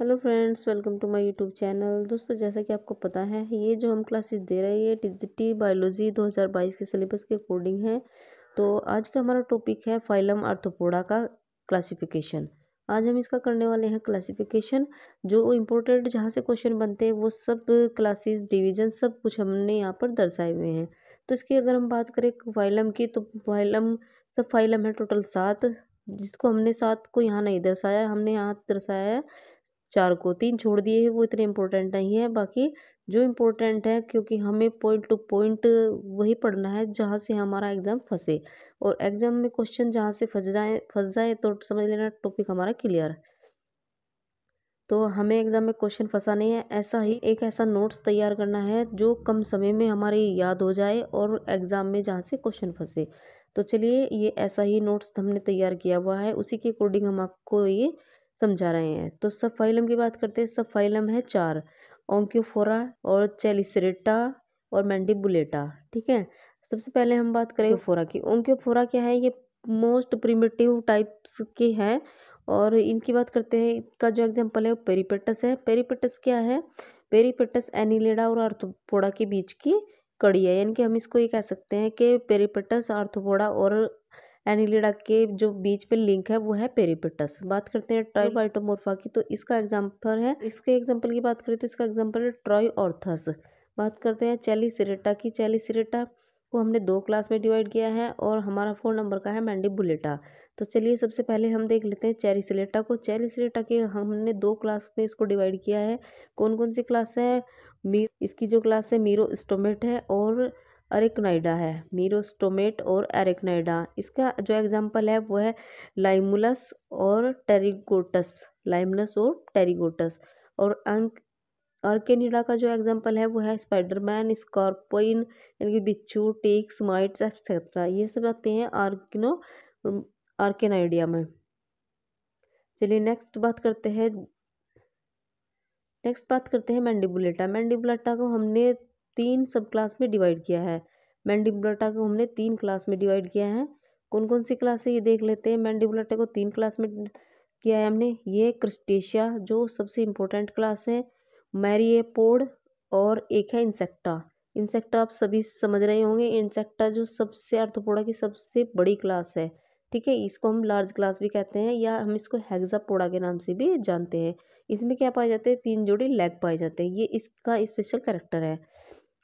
Hello friends, welcome to my YouTube channel. दोस्तों, जैसा कि आपको पता है, ये जो हम क्लासेस दे रहे हैं ये टीजीटी बायोलॉजी 2022 के सिलेबस के अकॉर्डिंग है। तो आज का हमारा टॉपिक है फाइलम आर्थ्रोपोडा का क्लासिफिकेशन। आज हम इसका करने वाले हैं क्लासिफिकेशन। जो इम्पोर्टेंट जहाँ से क्वेश्चन बनते हैं वो सब क्लासेस डिवीजन सब कुछ हमने यहाँ पर दर्शाए हुए हैं। तो इसकी अगर हम बात करें फाइलम की, तो फाइलम है टोटल 7, जिसको हमने 7 को यहाँ नहीं दर्शाया, हमने यहाँ दर्शाया है 4 को। 3 छोड़ दिए हैं, वो इतने इम्पोर्टेंट नहीं है। बाकी जो इम्पोर्टेंट है, क्योंकि हमें पॉइंट टू पॉइंट वही पढ़ना है जहाँ से हमारा एग्जाम फंसे, और एग्जाम में क्वेश्चन जहाँ से फंस जाए तो समझ लेना टॉपिक हमारा क्लियर। तो हमें एग्जाम में क्वेश्चन फंसा नहीं है, ऐसा ही एक ऐसा नोट्स तैयार करना है जो कम समय में हमारे याद हो जाए और एग्जाम में जहाँ से क्वेश्चन फंसे। तो चलिए, ये ऐसा ही नोट्स हमने तैयार किया हुआ है, उसी के अकॉर्डिंग हम आपको ये समझा रहे हैं। तो सब फाइलम की बात करते हैं। सब फाइलम है 4, ओंक्योफोरा और चेलिसरेटा और मैंडिबुलेटा। ठीक है, सबसे पहले हम बात करें ओंक्योफोरा की। ओंक्योफोरा क्या है? ये मोस्ट प्रिमिटिव टाइप्स के हैं। और इनकी बात करते हैं, इसका जो एग्जांपल है वो पेरिपेटस है। पेरिपेटस क्या है? पेरिपेटस एनिलिडा और आर्थ्रोपोडा के बीच की कड़ी है, यानी कि हम इसको ये कह सकते हैं कि पेरिपेटस आर्थ्रोपोडा और एनिलिडा के जो बीच में लिंक है वो है पेरिपेटस। बात करते हैं ट्राइबाइटोमोर्फा की, तो इसका एग्जाम्पल है, इसके एग्जाम्पल की बात करें तो इसका एग्जाम्पल है ट्राइऑर्थस। बात करते हैं चेलिसिरेटा की। चेलिसिरेटा को हमने 2 क्लास में डिवाइड किया है और हमारा 4 नंबर का है मैंडिबुलेटा। तो चलिए, सबसे पहले हम देख लेते हैं चेरिसिलेटा को। चेरिसिलेटा के हमने 2 क्लास में इसको डिवाइड किया है। कौन कौन सी क्लास है? इसकी जो क्लास है मीरोस्टोमेट है और अरेक्नाइडा है। मीरोस्टोमेट और एरेक्नाइडा। इसका जो एग्जाम्पल है वो है लाइमुलस और टेरिगोटस। लाइमुलस और टेरिगोटस। और अर्केनिडा का जो एग्जाम्पल है वो है स्पाइडरमैन, स्कॉर्पियन, यानी कि बिच्छू, टिक्स, माइट्स एक्सेट्रा। ये सब आते हैं आर्केनाइडिया में। चलिए, नेक्स्ट बात करते हैं मैंडिबुलेटा। मैंडिबुलेटा को हमने 3 सब क्लास में डिवाइड किया है। मैंडिबुलेटा को हमने 3 क्लास में डिवाइड किया है। कौन कौन सी क्लास है ये देख लेते हैं। मैंडिबुलेटा को 3 क्लास में किया है हमने। ये क्रिस्टेशिया जो सबसे इम्पोर्टेंट क्लास है, मैरिएपोड, और एक है इंसेक्टा। इंसेक्टा आप सभी समझ रहे होंगे। इंसेक्टा जो सबसे आर्थ्रोपोडा की सबसे बड़ी क्लास है। ठीक है, इसको हम लार्ज क्लास भी कहते हैं, या हम इसको हेक्सापोडा के नाम से भी जानते हैं। इसमें क्या पाए जाते हैं? 3 जोड़ी लेग पाए जाते हैं। ये इसका स्पेशल कैरेक्टर है।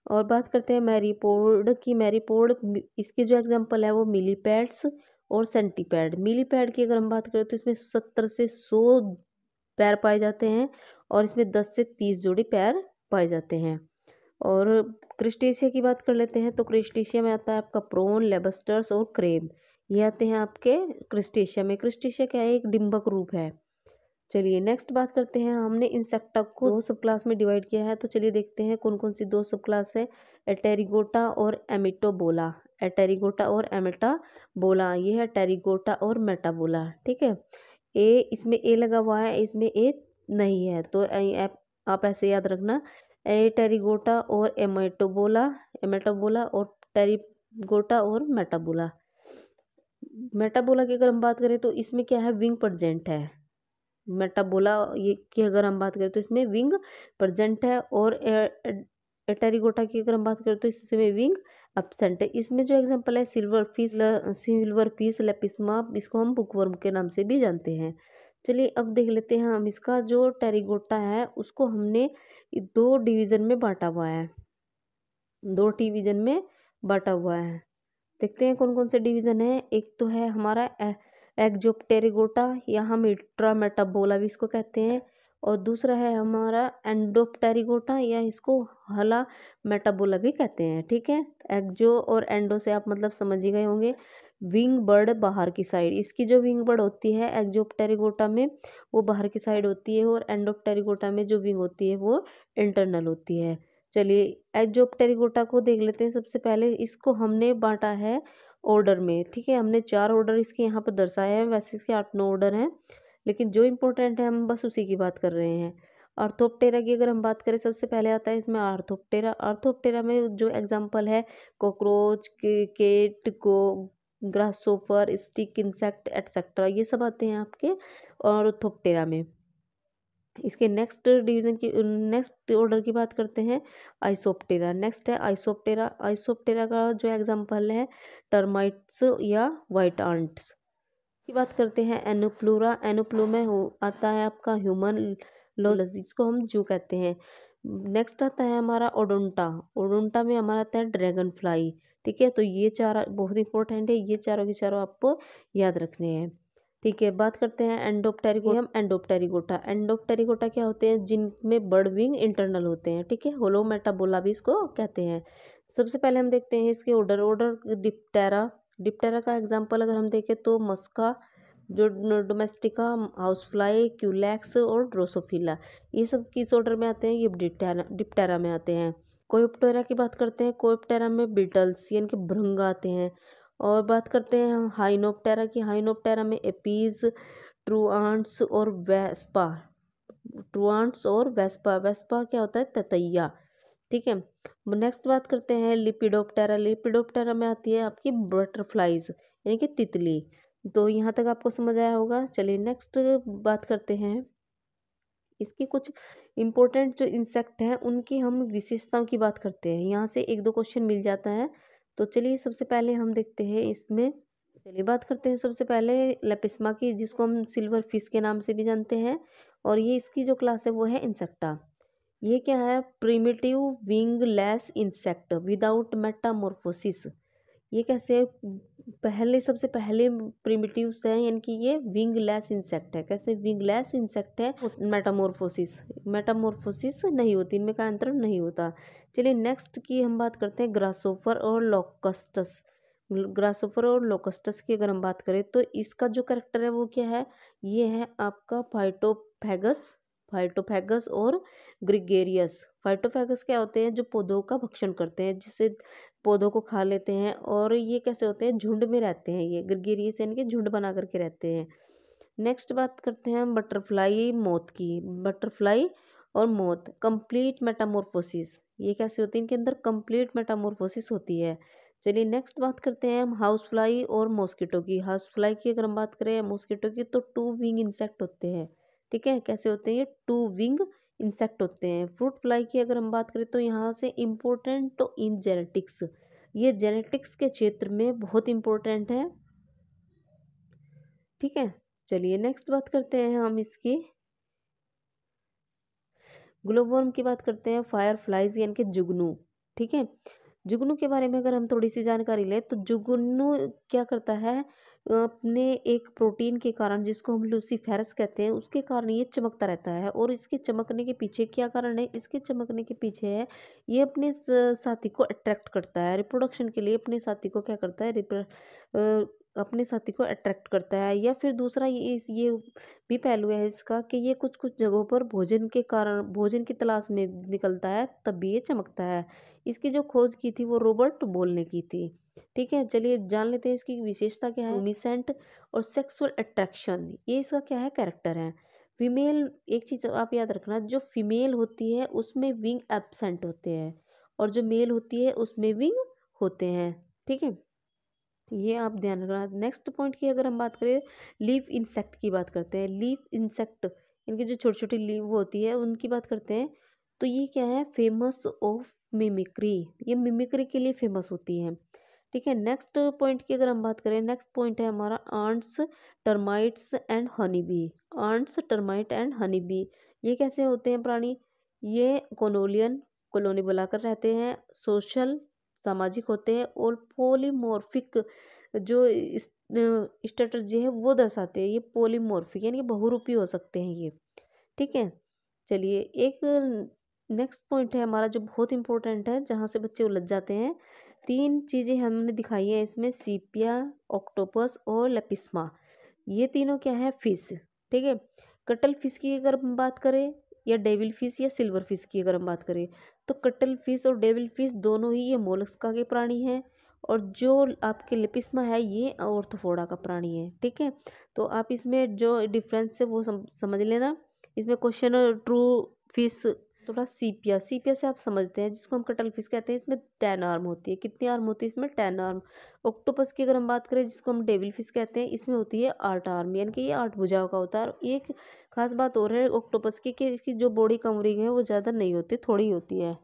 और बात करते हैं मैरीपोड की। मैरीपोड, इसके जो एग्जांपल है वो मिलीपैड्स और सेंटीपैड। मिलीपैड की अगर हम बात करें तो इसमें 70 से 100 पैर पाए जाते हैं, और इसमें 10 से 30 जोड़ी पैर पाए जाते हैं। और क्रिस्टेशिया की बात कर लेते हैं, तो क्रिस्टेशिया में आता है आपका प्रोन, लेबस्टर्स और क्रेब। ये आते हैं आपके क्रिस्टेशिया में। क्रिस्टेशिया क्या है? एक डिम्बक रूप है। चलिए, नेक्स्ट बात करते हैं। हमने इंसेक्टा को 2 सब क्लास में डिवाइड किया है, तो चलिए देखते हैं कौन कौन सी 2 सब क्लास है। एटेरिगोटा और एमिटोबोला। एटेरिगोटा और एमेटाबोला, ये है टेरिगोटा और मेटाबोला। ठीक है, ए इसमें ए लगा हुआ है, इसमें ए नहीं है, तो आप ऐसे याद रखना, एटेरिगोटा और एमेटोबोला। एमेटोबोला और टेरिगोटा और मेटाबोला। मेटाबोला की अगर हम बात करें तो इसमें क्या है? विंग प्रेजेंट है। मेटाबोला ये की अगर हम बात करें तो इसमें विंग प्रेजेंट है, और टेरिगोटा की अगर हम बात करें तो इसमें विंग एब्सेंट है। इसमें जो एग्जांपल है सिल्वर फिश लेपिस्मा, इसको हम बुकवर्म के नाम से भी जानते हैं। चलिए, अब देख लेते हैं हम इसका जो टेरिगोटा है उसको हमने 2 डिवीजन में बांटा हुआ है। 2 डिवीजन में बांटा हुआ है। देखते हैं कौन कौन से डिवीजन है। एक तो है हमारा एक्जोप्टेरिगोटा, या हम इंट्रामेटाबोला भी इसको कहते हैं। और दूसरा है हमारा एंडोप्टेरिगोटा, या इसको हला मेटाबोला भी कहते हैं। ठीक है, एक्जो और एंडो से आप मतलब समझ ही गए होंगे। विंग बर्ड बाहर की साइड, इसकी जो विंग बर्ड होती है एक्जोप्टेरिगोटा में वो बाहर की साइड होती है, और एंडोप्टेरिगोटा में जो विंग होती है वो इंटरनल होती है। चलिए, एजोप्टेरिगोटा को देख लेते हैं। सबसे पहले इसको हमने बांटा है ऑर्डर में। ठीक है, हमने 4 ऑर्डर इसके यहाँ पर दर्शाए हैं, वैसे इसके 8-9 ऑर्डर हैं, लेकिन जो इम्पोर्टेंट है हम बस उसी की बात कर रहे हैं। आर्थोप्टेरा की अगर हम बात करें, सबसे पहले आता है इसमें आर्थोप्टेरा। आर्थोप्टेरा में जो एग्जाम्पल है कॉकरोच, केट को, ग्रासोफर, स्टिक इंसेक्ट एटसेट्रा, ये सब आते हैं आपके आर्थोप्टेरा में। इसके नेक्स्ट डिवीजन की नेक्स्ट ऑर्डर की बात करते हैं, आइसोप्टेरा। नेक्स्ट है आइसोप्टेरा। आइसोप्टेरा का जो एग्जांपल है टर्माइट्स या वाइट आंट्स की बात करते हैं। एनोप्लूरा। एनोप्लू में आता है आपका ह्यूमन लॉज, जिसको हम जू कहते हैं। नेक्स्ट आता है हमारा ओडोंटा। ओडोंटा में हमारा आता है ड्रैगन फ्लाई। ठीक है, तो ये चार बहुत इंपॉर्टेंट है, ये चारों के चारों आपको याद रखने हैं। ठीक है, बात करते हैं एंडोप्टेरिकोटा। हम एंडोप्टेरिकोटा। एंडोप्टेरिकोटा क्या होते हैं, जिनमें बर्ड विंग इंटरनल होते हैं। ठीक है, होलो मेटाबोला भी इसको कहते हैं। सबसे पहले हम देखते हैं इसके ऑर्डर डिप्टेरा। डिप्टेरा का एग्जाम्पल अगर हम देखें तो मस्का, जो डोमेस्टिका, हाउस फ्लाई, क्यूलैक्स और ड्रोसोफिला, ये सब किस ऑर्डर में आते हैं, ये डिप्टेरा में आते हैं। कोयोप्टेरा की बात करते हैं। कोयोप्टेरा में बीटल्स यानी कि भृंग आते हैं। और बात करते हैं हम हाइनोप्टेरा की। हाइनोप्टेरा में एपीज, ट्रूआंट्स और वेस्पा। ट्रूआंट्स और वेस्पा। वेस्पा क्या होता है, ततैया। ठीक है, नेक्स्ट बात करते हैं लिपिडोप्टेरा। लिपिडोप्टेरा में आती है आपकी बटरफ्लाइज यानी कि तितली। तो यहाँ तक आपको समझ आया होगा। चलिए नेक्स्ट बात करते हैं इसकी कुछ इम्पोर्टेंट जो इंसेक्ट हैं उनकी हम विशेषताओं की बात करते हैं। यहाँ से एक दो क्वेश्चन मिल जाता है। तो चलिए सबसे पहले हम देखते हैं इसमें। चलिए बात करते हैं सबसे पहले लेपिस्मा की, जिसको हम सिल्वर फिश के नाम से भी जानते हैं। और ये इसकी जो क्लास है वो है इंसेक्टा। ये क्या है, primitive wingless insect without Metamorphosis. ये कैसे, पहले सबसे पहले प्रिमिटिव्स हैं, यानी कि ये विंगलेस इंसेक्ट है। कैसे विंगलेस इंसेक्ट है, मेटामॉर्फोसिस मेटामॉर्फोसिस नहीं होती, इनमें का अंतरण नहीं होता। चलिए नेक्स्ट की हम बात करते हैं ग्रासोफर और लोकस्टस। ग्रासोफर और लोकस्टस की अगर हम बात करें तो इसका जो कैरेक्टर है वो क्या है, ये है आपका फाइटोफैगस। फाइटोफैगस और ग्रिगेरियस। फाइटोफैगस क्या होते हैं, जो पौधों का भक्षण करते हैं, जिससे पौधों को खा लेते हैं। और ये कैसे होते हैं, झुंड में रहते हैं। ये ग्रिगेरियस यानी कि झुंड बना करके रहते हैं। नेक्स्ट बात करते हैं हम बटरफ्लाई मोथ की। बटरफ्लाई और मोथ कंप्लीट मेटामॉर्फोसिस, ये कैसे होती है, इनके अंदर कंप्लीट मेटामॉर्फोसिस होती है। चलिए नेक्स्ट बात करते हैं हम हाउस फ्लाई और मॉस्किटो की। हाउस फ्लाई की अगर हम बात करें मॉस्किटो की, तो टू विंग इंसेक्ट होते हैं। ठीक है, कैसे होते हैं, ये टू विंग इंसेक्ट होते हैं। फ्रूट फ्लाई की अगर हम बात करें तो यहाँ से इम्पोर्टेंट तो इन जेनेटिक्स, ये जेनेटिक्स के क्षेत्र में बहुत इम्पोर्टेंट है। ठीक है, चलिए नेक्स्ट बात करते हैं हम इसकी ग्लोबवर्म की बात करते हैं। फायर फ्लाइज यानी कि जुगनू। ठीक है, जुगनू के बारे में अगर हम थोड़ी सी जानकारी लें तो जुगनू क्या करता है, अपने एक प्रोटीन के कारण, जिसको हम लूसीफेरस कहते हैं, उसके कारण ये चमकता रहता है। और इसके चमकने के पीछे क्या कारण है, इसके चमकने के पीछे है ये अपने साथी को अट्रैक्ट करता है। रिप्रोडक्शन के लिए अपने साथी को क्या करता है, अपने साथी को अट्रैक्ट करता है। या फिर दूसरा ये भी पहलू है इसका कि ये कुछ कुछ जगहों पर भोजन के कारण, भोजन की तलाश में निकलता है, तब भी ये चमकता है। इसकी जो खोज की थी वो रॉबर्ट बोल ने की थी। ठीक है, चलिए जान लेते हैं इसकी विशेषता क्या है। लुमिसेंट और सेक्सुअल अट्रैक्शन, ये इसका क्या है, कैरेक्टर है। फीमेल, एक चीज़ आप याद रखना, जो फीमेल होती है उसमें विंग एब्सेंट होते हैं, और जो मेल होती है उसमें विंग होते हैं। ठीक है, ये आप ध्यान रखना। नेक्स्ट पॉइंट की अगर हम बात करें, लीफ इंसेक्ट की बात करते हैं। लीफ इंसेक्ट, इनकी जो छोटी छोटी लीव होती है उनकी बात करते हैं। तो ये क्या है, फेमस ऑफ मिमिक्री, ये मिमिक्री के लिए फेमस होती है। ठीक है, नेक्स्ट पॉइंट की अगर हम बात करें, नेक्स्ट पॉइंट है हमारा ants, termites and honey bee. Ants, termite and honey bee, ये कैसे होते हैं प्राणी, ये कोलोनियन, कॉलोनी बनाकर रहते हैं, सोशल, सामाजिक होते हैं, और पॉलीमॉर्फिक, जो स्ट्रेटजी है वो दर्शाते हैं। ये पॉलीमॉर्फिक यानी कि बहुरूपी हो सकते हैं ये। ठीक है, चलिए एक नेक्स्ट पॉइंट है हमारा जो बहुत इंपॉर्टेंट है, जहाँ से बच्चे उलझ जाते हैं। तीन चीज़ें हमने दिखाई है इसमें, सीपिया, ऑक्टोपस और लेपिस्मा। ये तीनों क्या है, फिश। ठीक है, कटल फिश की अगर हम बात करें, या डेविल फिश या सिल्वर फिश की अगर हम बात करें, तो कटल फिश और डेविल फिश दोनों ही ये मोलस्का के प्राणी हैं। और जो आपके लेपिस्मा है ये ऑर्थोपोडा का प्राणी है। ठीक है, तो आप इसमें जो डिफरेंस है वो समझ लेना। इसमें क्वेश्चन ट्रू फिश थोड़ा सीपिया, सीपिया से आप समझते हैं, जिसको हम कटल फिश कहते हैं। इसमें 10 आर्म होती है। कितनी आर्म होती है इसमें? 10 आर्म। ऑक्टोपस की अगर हम बात करें, जिसको हम डेविल फिश कहते हैं, इसमें होती है 8 आर्म, यानी कि ये 8 भुजाओं का होता है। और एक खास बात और है ऑक्टोपस की कि इसकी जो बॉडी कवरिंग है वो ज़्यादा नहीं होती, थोड़ी होती है।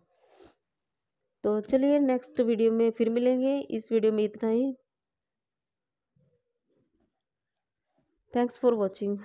तो चलिए नेक्स्ट वीडियो में फिर मिलेंगे। इस वीडियो में इतना ही। Thanks for watching.